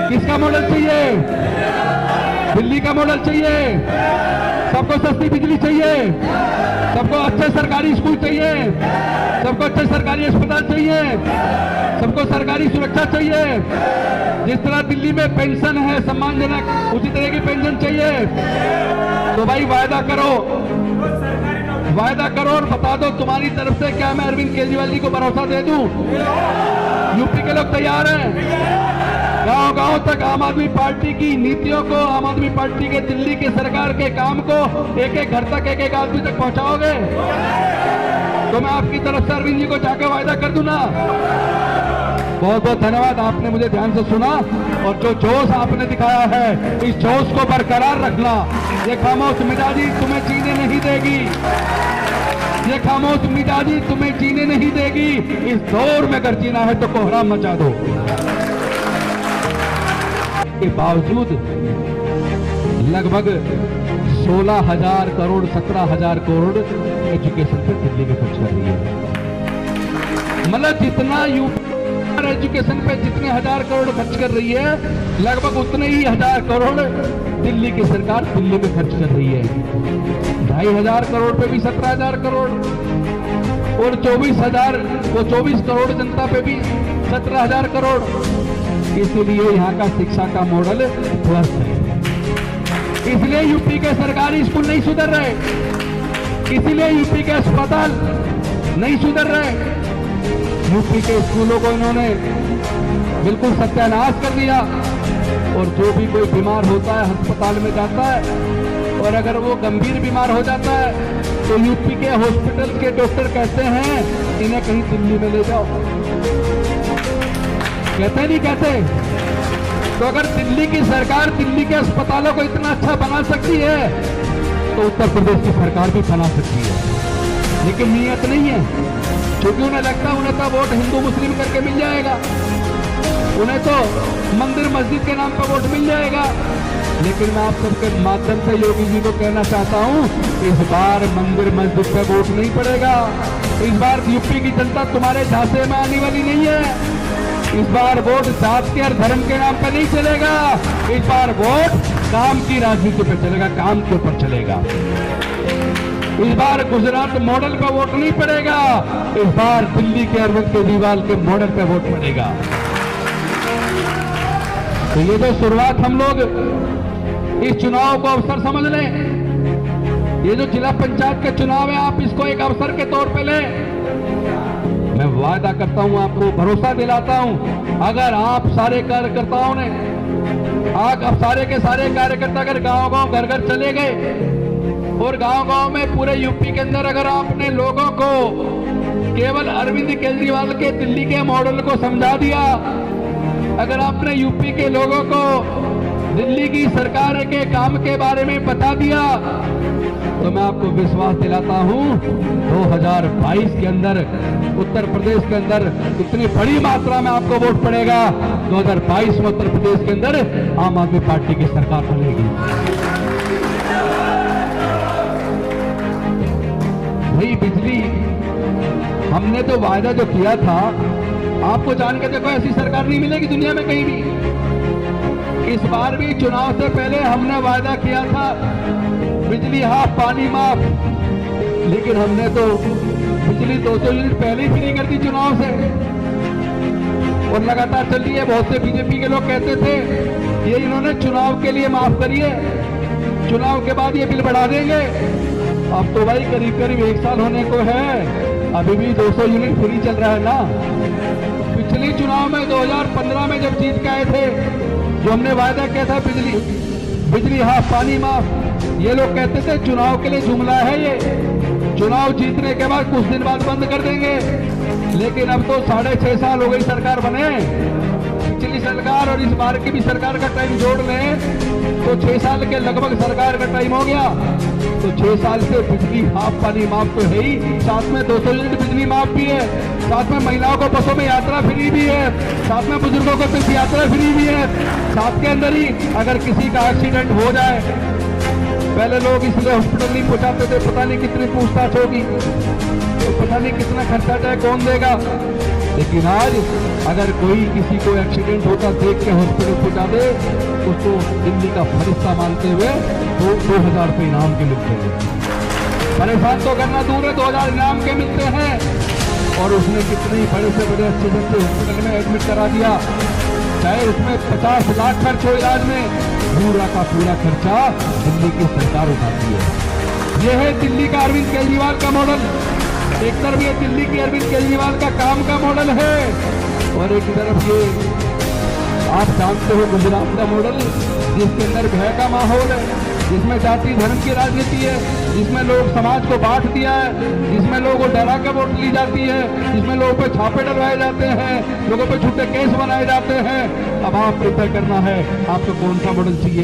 किसका मॉडल चाहिए? दिल्ली का मॉडल चाहिए। सबको सस्ती बिजली चाहिए, सबको अच्छे सरकारी स्कूल चाहिए, सबको अच्छे सरकारी अस्पताल चाहिए, सबको सरकारी सुरक्षा चाहिए। जिस तरह दिल्ली में पेंशन है सम्मानजनक, उसी तरह की पेंशन चाहिए। तो भाई वायदा करो और बता दो तुम्हारी तरफ से क्या मैं अरविंद केजरीवाल जी को भरोसा दे दूं? यूपी के लोग तैयार हैं। गांव-गांव तक आम आदमी पार्टी की नीतियों को, आम आदमी पार्टी के दिल्ली की सरकार के काम को एक एक घर तक, एक एक आदमी तक पहुंचाओगे? तो मैं आपकी तरफ से अरविंद जी को जाकर वायदा कर दूं ना। बहुत बहुत धन्यवाद, आपने मुझे ध्यान से सुना और जो जोश आपने दिखाया है इस जोश को बरकरार रखना। ये खामोश मिजाजी तुम्हें जीने नहीं देगी, ये खामोश मिजाजी तुम्हें जीने नहीं देगी। इस दौर में अगर जीना है तो कोहराम मचा दो। के बावजूद लगभग 16,000 करोड़ 17,000 करोड़ एजुकेशन पे दिल्ली में खर्च कर रही है। मतलब जितना यूपी एजुकेशन पे जितने 1,000 करोड़ खर्च कर रही है, लगभग उतने ही 1,000 करोड़ दिल्ली की सरकार दिल्ली में खर्च कर रही है। 2,500 करोड़ पे भी 17,000 करोड़ और 24 करोड़ जनता पे भी 17,000 करोड़। इसलिए यहाँ का शिक्षा का मॉडल ध्वस्त है। इसलिए यूपी के सरकारी स्कूल नहीं सुधर रहे, इसीलिए यूपी के अस्पताल नहीं सुधर रहे। यूपी के स्कूलों को इन्होंने बिल्कुल सत्यानाश कर दिया और जो भी कोई बीमार होता है अस्पताल में जाता है और अगर वो गंभीर बीमार हो जाता है तो यूपी के हॉस्पिटल के डॉक्टर कहते हैं इन्हें कहीं दिल्ली में ले जाओ। कहते नहीं कहते? तो अगर दिल्ली की सरकार दिल्ली के अस्पतालों को इतना अच्छा बना सकती है तो उत्तर प्रदेश की सरकार भी बना सकती है। लेकिन नियत नहीं है, क्योंकि उन्हें लगता है उन्हें तो वोट हिंदू मुस्लिम करके मिल जाएगा, उन्हें तो मंदिर मस्जिद के नाम पर वोट मिल जाएगा। लेकिन मैं आप सबके माध्यम से योगी जी को कहना चाहता हूं, इस बार मंदिर मस्जिद पे वोट नहीं पड़ेगा। इस बार यूपी की जनता तुम्हारे झांसे में आने वाली नहीं है। इस बार वोट जात के और धर्म के नाम पर नहीं चलेगा। इस बार वोट काम की राजनीति पर चलेगा, काम के ऊपर चलेगा। इस बार गुजरात मॉडल पर वोट नहीं पड़ेगा, इस बार दिल्ली के अरविंद केजरीवाल के मॉडल पर वोट पड़ेगा। तो ये जो शुरुआत हम लोग इस चुनाव को अवसर समझ लें, ये जो जिला पंचायत के चुनाव है आप इसको एक अवसर के तौर पे लें। मैं वादा करता हूं, आपको भरोसा दिलाता हूं, अगर आप सारे कार्यकर्ताओं ने आप सारे के सारे कार्यकर्ता अगर गांव-गांव घर-घर चले गए और गांव-गांव में पूरे यूपी के अंदर अगर आपने लोगों को केवल अरविंद केजरीवाल के दिल्ली के मॉडल को समझा दिया, अगर आपने यूपी के लोगों को दिल्ली की सरकार के काम के बारे में बता दिया, तो मैं आपको विश्वास दिलाता हूं 2022 के अंदर उत्तर प्रदेश के अंदर इतनी बड़ी मात्रा में आपको वोट पड़ेगा। 2022 में उत्तर प्रदेश के अंदर आम आदमी पार्टी की सरकार बनेगी। भाई बिजली हमने तो वायदा जो किया था, आपको जान के देखो ऐसी सरकार नहीं मिलेगी दुनिया में कहीं भी। इस बार भी चुनाव से पहले हमने वायदा किया था बिजली हाफ पानी माफ, लेकिन हमने तो बिजली 200 यूनिट पहले ही फ्री कर दी चुनाव से और लगातार चल रही है। बहुत से बीजेपी के लोग कहते थे ये इन्होंने चुनाव के लिए माफ करिए, चुनाव के बाद ये बिल बढ़ा देंगे। अब तो भाई करीब करीब 1 साल होने को है, अभी भी 200 यूनिट फ्री चल रहा है ना। पिछले चुनाव में 2015 में जब जीत के आए थे, जो हमने वायदा किया था बिजली हाफ पानी माफ, ये लोग कहते थे चुनाव के लिए जुमला है, ये चुनाव जीतने के बाद कुछ दिन बाद बंद कर देंगे। लेकिन अब तो 6.5 साल हो गई सरकार बने, पिछली सरकार और इस बार की भी सरकार का टाइम जोड़ लें तो 6 साल के लगभग सरकार का टाइम हो गया। तो 6 साल से बिजली हाफ पानी माफ तो है ही, साथ में 200 यूनिट बिजली माफ भी है, साथ में महिलाओं को बसों में यात्रा फ्री भी है, साथ में बुजुर्गों को तीर्थ यात्रा फ्री भी है। साथ के अंदर ही अगर किसी का एक्सीडेंट हो जाए, पहले लोग इसलिए हॉस्पिटल नहीं पहुंचाते थे, पता नहीं कितनी पूछताछ होगी, तो पता नहीं कितना खर्चा जाए, कौन देगा। लेकिन आज अगर कोई किसी को एक्सीडेंट होता देख के हॉस्पिटल पहुंचा दे, उसको दिल्ली का फरिश्ता मानते हुए 2,000 रुपये इनाम के मिलते हैं। परेशान तो करना दूर है, 2,000 इनाम के मिलते हैं। और उसने कितने बड़े से बड़े अच्छे हॉस्पिटल में एडमिट करा दिया, चाहे उसमें 50 लाख खर्च हो इलाज में, पूरा का पूरा खर्चा दिल्ली की सरकार उठाती है। यह है दिल्ली का अरविंद केजरीवाल का मॉडल। एक तरफ ये दिल्ली की अरविंद केजरीवाल का काम का मॉडल है, और एक तरफ ये आप जानते हो गुजरात का मॉडल, जिसके अंदर भय का माहौल है, जिसमें जाति धर्म की राजनीति है, जिसमें लोग समाज को बांट दिया है, जिसमें लोगों को डरा के वोट ली जाती है, जिसमें लोगों पे छापे डलवाए जाते हैं, लोगों पे झूठे केस बनाए जाते हैं। अब आप प्रिपेयर करना है, आपको कौन सा मॉडल चाहिए।